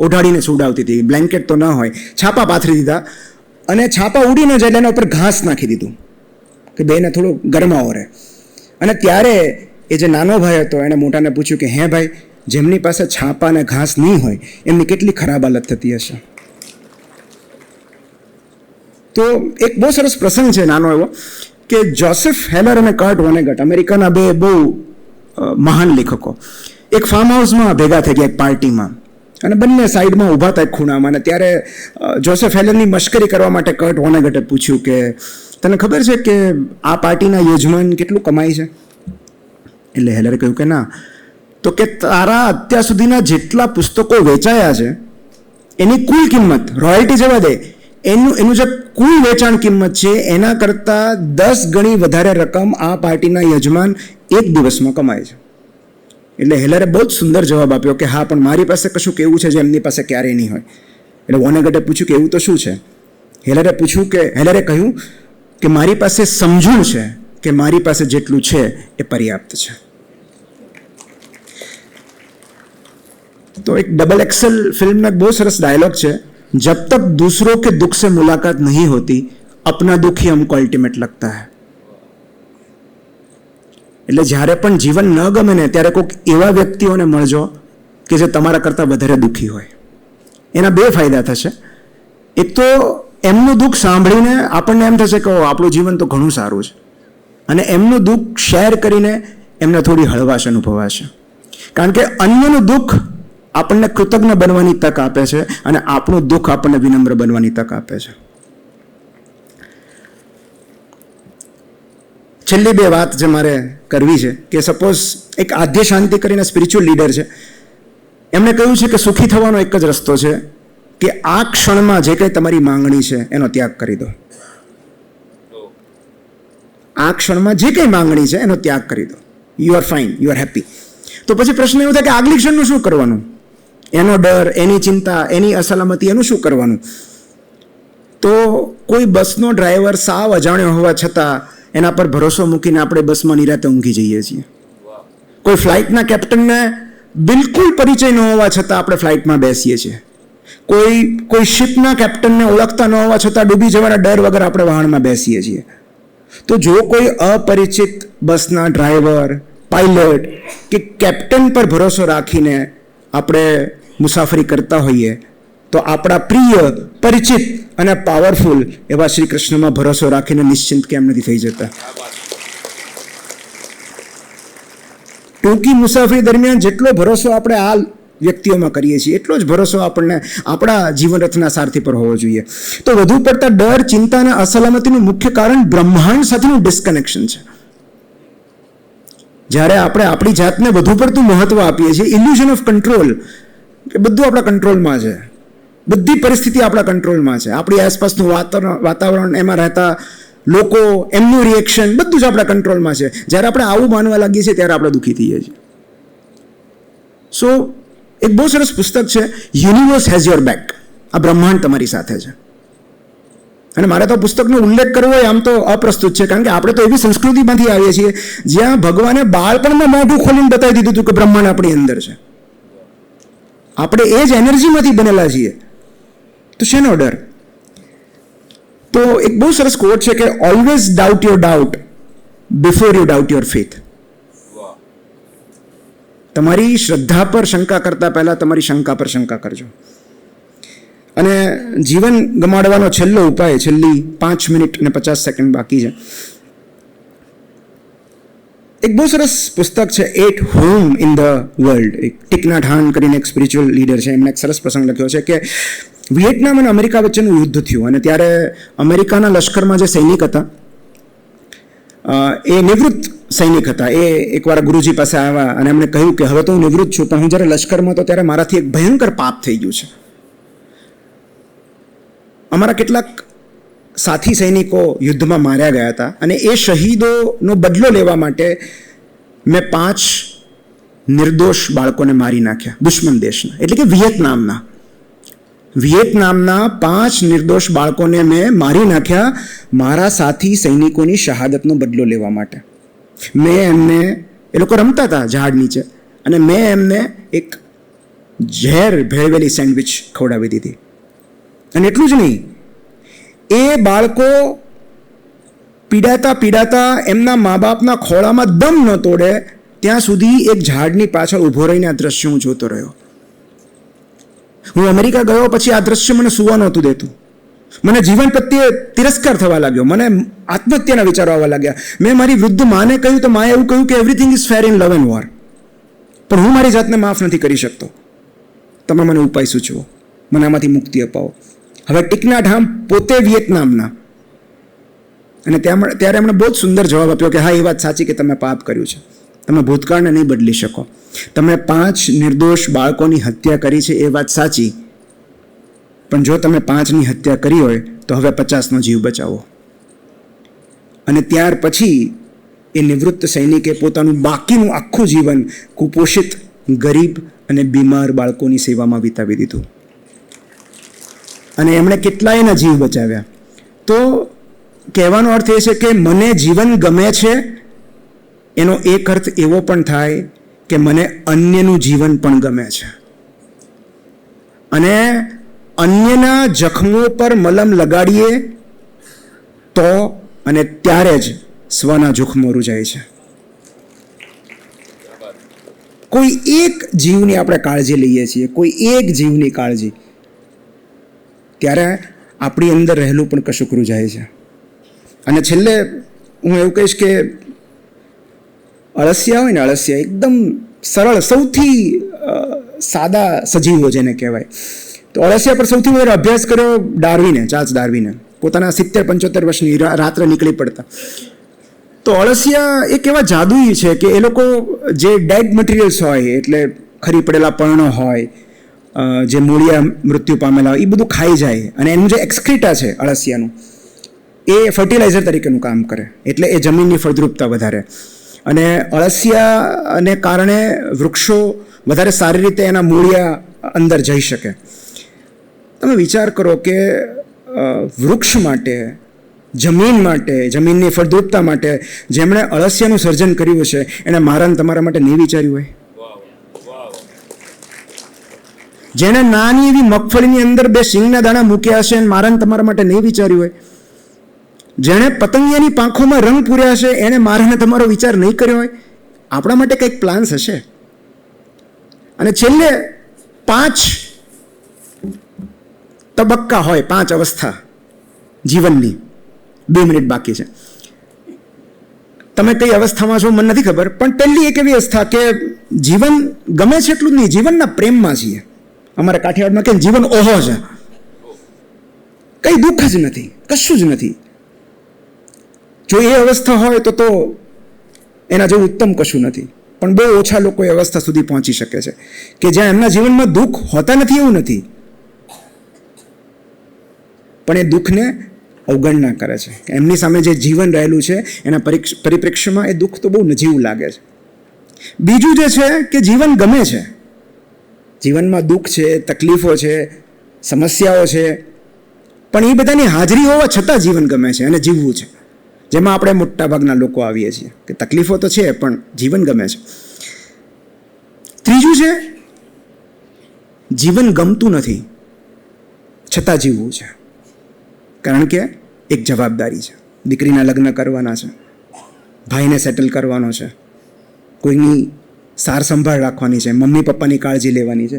ઓઢાડીને સુવડાવતી હતી. બ્લેન્કેટ તો ન હોય, છાપા પાથરી દીધા, અને છાપા ઉડી ન જાય એટલે એના ઉપર ઘાસ નાખી દીધું કે બેને થોડું ગરમાવો રહે. અને ત્યારે એ જે નાનો ભાઈ હતો એણે મોટાને પૂછ્યું કે હે ભાઈ, જેમની પાસે છાપા અને ઘાસ નહીં હોય એમની કેટલી ખરાબ હાલત થતી હશે. તો એક બહુ સરસ પ્રસંગ છે નાનો એવો, કે જોસેફ હેલર અને કર્ટ વોનેગટ, અમેરિકાના 2 બહુ મહાન લેખકો, એક ફાર્મ હાઉસમાં ભેગા થઈ ગયા એક પાર્ટીમાં, અને બંને સાઈડમાં ઊભા હતા એક ખૂણામાં. અને ત્યારે જોસેફ હેલરની મશ્કરી કરવા માટે કર્ટ વોનેગટે પૂછ્યું કે તને ખબર છે કે આ પાર્ટીના યજમાન કેટલું કમાય છે? એટલે હેલરે કહ્યું કે ના. તો કે તારા અત્યાર સુધીના જેટલા પુસ્તકો વેચાયા છે એની કુલ કિંમત, રોયલ્ટી જવા દે, એનું જે કુલ વેચાણ કિંમત છે એના કરતાં 10 ગણી વધારે રકમ આ પાર્ટીના યજમાન એક દિવસમાં કમાય છે. એટલે હેલરે બહુ જ સુંદર જવાબ આપ્યો કે હા, પણ મારી પાસે કશું કેવું છે જે એમની પાસે ક્યારેય નહીં હોય. એટલે વોનેગટે પૂછ્યું કે એવું તો શું છે? હેલરે કહ્યું કે મારી પાસે સમજણ છે કે મારી પાસે જેટલું છે એ પર્યાપ્ત છે. તો એક ડબલ એક્સેલ ફિલ્મનો એક બહુ સરસ ડાયલોગ છે, જબ તક दूसरों के दुख से मुलाकात नहीं होती अपना दुख ही हमको अल्टीमेट लगता है. એટલે જ્યારે પણ જીવન ન ગમે ને ત્યારે કોઈક એવા વ્યક્તિઓને મળજો કે જે તમારા કરતાં વધારે દુઃખી હોય. એના 2 ફાયદા થશે. એક તો એમનું દુઃખ સાંભળીને આપણને એમ થશે કે આપણું જીવન તો ઘણું સારું છે, અને એમનું દુઃખ શેર કરીને એમને થોડી હળવાશ અનુભવાશે. કારણ કે અન્યનું દુઃખ આપણને કૃતજ્ઞ બનવાની તક આપે છે, અને આપણું દુઃખ આપણને વિનમ્ર બનવાની તક આપે છે. છેલ્લી 2 વાત જે મારે કરવી છે કે સપોઝ એક આદ્ય શાંતિ કરીને સ્પિરિચ્યુઅલ લીડર છે, એમણે કહ્યું છે કે સુખી થવાનો એક જ રસ્તો છે કે આ ક્ષણમાં જે કંઈ તમારી માંગણી છે એનો ત્યાગ કરી દો. આ ક્ષણમાં જે કંઈ માંગણી છે એનો ત્યાગ કરી દો. You are fine, you are happy. તો પછી પ્રશ્ન એવો થાય કે આગલી ક્ષણનું શું કરવાનું? એનો ડર, એની ચિંતા, એની અસલામતી, એનું શું કરવાનું? તો કોઈ બસનો ડ્રાઈવર સાવ અજાણ્યો હોવા છતાં એના પર ભરોસો મૂકીને આપણે બસમાં નિરાતે ઊંઘી જઈએ છીએ. કોઈ ફ્લાઇટના કેપ્ટનને બિલકુલ પરિચય ન હોવા છતાં આપણે ફ્લાઇટમાં બેસીએ છીએ. કોઈ શિપના કેપ્ટનને ઓળખતા ન હોવા છતાં ડૂબી જવાના ડર વગર આપણે વાહનમાં બેસીએ છીએ. તો જો કોઈ અપરિચિત બસના ડ્રાઈવર, પાયલટ કે કેપ્ટન પર ભરોસો રાખીને આપણે મુસાફરી કરતા હોઈએ તો આપણા પ્રિય, પરિચિત અને પાવરફુલ એવા શ્રી કૃષ્ણમાં ભરોસો રાખીને નિશ્ચિંત કેમ નથી થઈ જતા? ટૂંકી મુસાફરી દરમિયાન જેટલો ભરોસો આપણે આ વ્યક્તિઓમાં કરીએ છીએ એટલો જ ભરોસો આપણને આપણા જીવનરથના સારથી પર હોવો જોઈએ. તો વધુ પડતા ડર, ચિંતા અને અસલામતીનું મુખ્ય કારણ બ્રહ્માંડ સાથેનું ડિસ્કનેક્શન છે. જ્યારે આપણે આપણી જાતને વધુ પડતું મહત્વ આપીએ છીએ, ઇલ્યુઝન ઓફ કંટ્રોલ, કે બધું આપણા કંટ્રોલમાં છે, બધી પરિસ્થિતિ આપણા કંટ્રોલમાં છે, આપણી આસપાસનું વાતાવરણ, એમાં રહેતા લોકો, એમનું રિએક્શન બધું જ આપણા કંટ્રોલમાં છે. જ્યારે આપણે આવું માનવા લાગીએ છીએ ત્યારે આપણે દુઃખી થઈએ છીએ. સો એક બહુ સરસ પુસ્તક છે, યુનિવર્સ હેઝ યોર બેક. આ બ્રહ્માંડ તમારી સાથે છે. અને મારે તો પુસ્તકનો ઉલ્લેખ કરવો હોય આમ તો અપ્રસ્તુત છે, કારણ કે આપણે તો એવી સંસ્કૃતિમાંથી આવીએ છીએ જ્યાં ભગવાને બાળપણમાં મોઢું ખોલીને બતાવી દીધું હતું કે બ્રહ્માંડ આપણી અંદર છે. આપણે એ જ એનર્જીમાંથી બનેલા છીએ, તો શેનો ડર? તો એક બહુ સરસ કોટ છે કે always doubt your doubt before you doubt your faith. તમારી શ્રદ્ધા પર શંકા કરતા પહેલા તમારી શંકા પર શંકા કરજો. અને જીવન ગમાડવાનો છેલ્લો ઉપાય, છેલ્લી 5 મિનિટ અને 50 સેકન્ડ બાકી છે. એક બહુ સરસ પુસ્તક છે at home in the world. એક ટીક નાટ હાન કરીને એક સ્પિરિચ્યુઅલ લીડર છે, એમણે એક સરસ પ્રસંગ લખ્યો છે કે વિયેટનામ અને અમેરિકા વચ્ચેનું યુદ્ધ થયું અને ત્યારે અમેરિકાના લશ્કરમાં જે સૈનિક હતા એ નિવૃત્ત સૈનિક હતા. એ એકવાર ગુરુજી પાસે આવ્યા અને એમણે કહ્યું કે હવે તો હું નિવૃત્ત છું, પણ હું જ્યારે લશ્કરમાં હતો ત્યારે મારાથી એક ભયંકર પાપ થઈ ગયું છે. અમારા કેટલાક સાથી સૈનિકો યુદ્ધમાં માર્યા ગયા હતા અને એ શહીદોનો બદલો લેવા માટે મેં 5 નિર્દોષ બાળકોને મારી નાખ્યા દુશ્મન દેશના, એટલે કે વિયેતનામના 5 નિર્દોષ બાળકોને મેં મારી નાખ્યા મારા સાથી સૈનિકોની શહાદતનો બદલો લેવા માટે. મેં એમને, એ લોકો રમતા હતા ઝાડ નીચે, અને મેં એમને એક ઝેર ભેળવેલી સેન્ડવિચ ખવડાવી દીધી. અને એટલું જ નહીં, એ બાળકો પીડાતા એમના મા બાપના ખોળામાં દમ ન તોડે ત્યાં સુધી એક ઝાડની પાછળ ઊભો રહીને આ દ્રશ્ય હું જોતો રહ્યો. હું અમેરિકા ગયો પછી આ દ્રશ્ય મને સુવા નહોતું દેતું. મને જીવન પ્રત્યે તિરસ્કાર થવા લાગ્યો, મને આત્મહત્યાના વિચારો આવવા લાગ્યા. મેં મારી વૃદ્ધ માને કહ્યું તો માએ એવું કહ્યું કે everything is fair in love and war, પણ હું મારી જાતને માફ નથી કરી શકતો. તમે મને ઉપાય સૂચવો, મને આમાંથી મુક્તિ અપાવો. હવે ટીક નાટ હાન પોતે વિયેતનામના, અને ત્યારે એમણે બહુ જ સુંદર જવાબ આપ્યો કે હા, એ વાત સાચી કે તમે પાપ કર્યું છે, તમે ભૂતકાળને નહીં બદલી શકો, તમે 5 નિર્દોષ બાળકોની હત્યા કરી છે એ વાત સાચી, પણ જો તમે 5ની હત્યા કરી હોય તો હવે 50નો જીવ બચાવો. અને ત્યાર પછી એ નિવૃત્ત સૈનિકે પોતાનું બાકીનું આખું જીવન કુપોષિત, ગરીબ અને બીમાર બાળકોની સેવામાં વિતાવી દીધું અને એમણે કેટલાયના જીવ બચાવ્યા. તો કહેવાનો અર્થ એ છે કે મને જીવન ગમે છે એનો એક અર્થ એવો પણ થાય કે મને અન્યનું જીવન પણ ગમે છે, અને અન્યના જખમો પર મલમ લગાડીએ તો અને ત્યારે જ સ્વના જોખમો રૂજાય છે. કોઈ એક જીવની આપણે કાળજી લઈએ છીએ, કોઈ એક જીવની કાળજી, ત્યારે આપણી અંદર રહેલું પણ કશુંક રૂજાય છે. અને છેલ્લે હું એવું કહીશ કે અળસિયા હોય ને, અળસિયા એકદમ સરળ, સૌથી સાદા સજીવો જેને કહેવાય, તો અળસિયા પર સૌથી વધારે અભ્યાસ કર્યો ડાર્વિને, ચાર્લ્સ ડાર્વિને. પોતાના 70-75 વર્ષની રાત્રે નીકળી પડતા. તો અળસિયા એક એવા જાદુઈ છે કે એ લોકો જે ડેડ મટીરિયલ્સ હોય, એટલે ખરી પડેલા પર્ણો હોય, જે મૂળિયા મૃત્યુ પામેલા હોય, એ બધું ખાઈ જાય, અને એનું જે એક્સક્રીટા છે અળસિયાનું, એ ફર્ટિલાઇઝર તરીકેનું કામ કરે, એટલે એ જમીનની ફળદ્રુપતા વધારે. અને અળસિયાને કારણે વૃક્ષો વધારે સારી રીતે એના મૂળિયા અંદર જઈ શકે. તમે વિચાર કરો કે વૃક્ષ માટે, જમીન માટે, જમીનની ફળદ્રુપતા માટે જેમણે અળસિયાનું સર્જન કર્યું છે, એણે મારા તમારા માટે નહીં વિચાર્યું હોય? જેણે નાની એવી મગફળીની અંદર 2 સિંગના દાણા મૂક્યા હશે, મારા તમારા માટે નહીં વિચાર્યું હોય? જેણે પતંગિયાની પાંખોમાં રંગ પૂર્યા હશે, એણે મારાને તમારો વિચાર નહીં કર્યો હોય? આપણા માટે કંઈક પ્લાન્સ હશે. અને છેલ્લે 5 તબક્કા હોય, 5 અવસ્થા જીવનની. 2 મિનિટ બાકી છે. તમે કઈ અવસ્થામાં છો મને નથી ખબર, પણ પહેલી એક એવી અવસ્થા કે જીવન ગમે છે એટલું જ નહીં, જીવનના પ્રેમમાં છીએ. અમારા કાઠિયાવાડમાં કે જીવન ઓહો છે, કઈ દુઃખ જ નથી, કશું જ નથી. જો એ અવસ્થા હોય તો એના જેવું ઉત્તમ કશું નથી. પણ બહુ ઓછા લોકો એ અવસ્થા સુધી પહોંચી શકે છે કે જ્યાં એમના જીવનમાં દુઃખ હોતા નથી એવું નથી, પણ એ દુઃખને અવગણના કરે છે. એમની સામે જે જીવન રહેલું છે એના પરિપ્રેક્ષ્યમાં એ દુઃખ તો બહુ નજીવું લાગે છે. બીજું જે છે કે જીવન ગમે છે, જીવનમાં દુઃખ છે, તકલીફો છે, સમસ્યાઓ છે, પણ એ બધાની હાજરી હોવા છતાં જીવન ગમે છે અને જીવવું છે, જેમાં આપણે મોટાભાગના લોકો આવીએ છીએ કે તકલીફો તો છે પણ જીવન ગમે છે. ત્રીજું છે જીવન ગમતું નથી છતાં જીવવું છે, કારણ કે એક જવાબદારી છે. દીકરીના લગ્ન કરવાના છે, ભાઈને સેટલ કરવાનો છે, કોઈની સાર સંભાળ રાખવાની છે, મમ્મી પપ્પાની કાળજી લેવાની છે.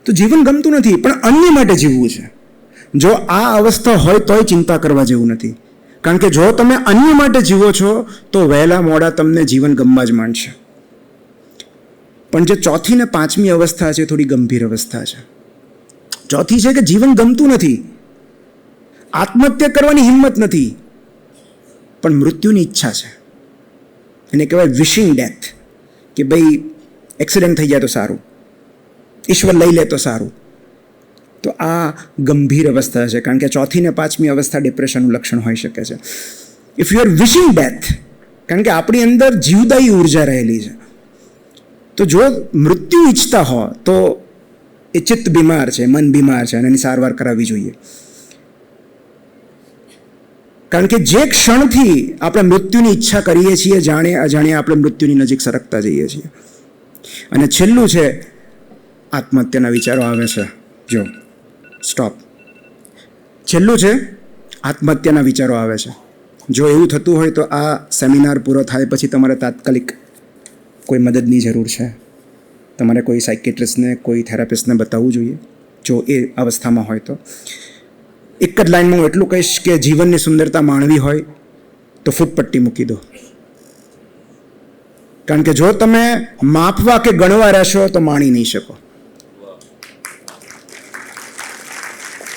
તો જીવન ગમતું નથી પણ અન્ય માટે જીવવું છે. જો આ અવસ્થા હોય તોય ચિંતા કરવા જેવું નથી. કારણ કે જો તમે અન્ય માટે જીવો છો તો વહેલા મોડા તમને જીવન ગમવા જ માંડશે. પણ જે ચોથી ને પાંચમી અવસ્થા છે થોડી ગંભીર અવસ્થા છે. ચોથી છે કે જીવન ગમતું નથી, આત્મહત્યા કરવાની હિંમત નથી, પણ મૃત્યુની ઈચ્છા છે. એને કહેવાય વિશિંગ ડેથ, કે ભાઈ એક્સિડન્ટ થઈ જાય તો સારું, ઈશ્વર લઈ લે તો સારું. તો આ ગંભીર અવસ્થા છે, કારણ કે ચોથી ને પાંચમી અવસ્થા ડિપ્રેશનનું લક્ષણ હોઈ શકે છે. If you are wishing death, કારણ કે આપણી અંદર જીવદાયી ઉર્જા રહેલી છે, તો જો મૃત્યુ ઈચ્છતા હો તો એ ચિત્ત બીમાર છે, મન બીમાર છે, અને એની સારવાર કરાવવી જોઈએ. કારણ કે જે ક્ષણથી આપણે મૃત્યુની ઈચ્છા કરીએ છીએ, જાણે અજાણે આપણે મૃત્યુની નજીક સરકતા જઈએ છીએ. અને છેલ્લું છે આત્મહત્યાના વિચારો આવે છે. જો સ્ટોપ, છેલ્લું છે આત્મહત્યાના વિચારો આવે છે. જો એવું થતું હોય તો આ સેમિનાર પૂરો થાય પછી તમારે તાત્કાલિક કોઈ મદદની જરૂર છે. તમારે કોઈ સાયકેટ્રિસ્ટને, કોઈ થેરાપિસ્ટને બતાવવું જોઈએ જો એ અવસ્થામાં હોય તો. એક જ લાઈનમાં હું એટલું કહીશ કે જીવનની સુંદરતા માણવી હોય તો ફૂટપટ્ટી મૂકી દો. કારણ કે જો તમે માપવા કે ગણવા રહેશો તો માણી નહીં શકો.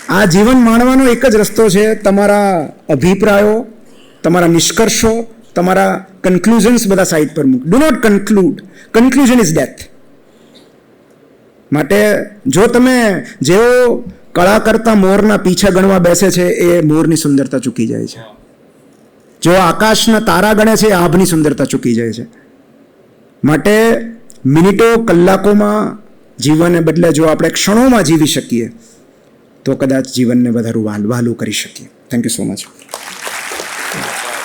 આ જીવન માણવાનો એક જ રસ્તો છે, તમારા અભિપ્રાયો, તમારા નિષ્કર્ષો, તમારા કન્ક્લુઝન્સ બધા સાઈડ પર મૂક. Do not conclude. Conclusion is death. માટે જો તમે જેઓ કળા કરતા મોરના પીછા ગણવા બેસે છે એ મોરની સુંદરતા ચૂકી જાય છે. જેઓ આકાશના તારા ગણે છે એ આભની સુંદરતા ચૂકી જાય છે. માટે મિનિટો કલાકોમાં જીવનને બદલે જો આપણે ક્ષણોમાં જીવી શકીએ તો કદાચ જીવનને વધારે વહાલું કરી શકીએ. Thank you so much.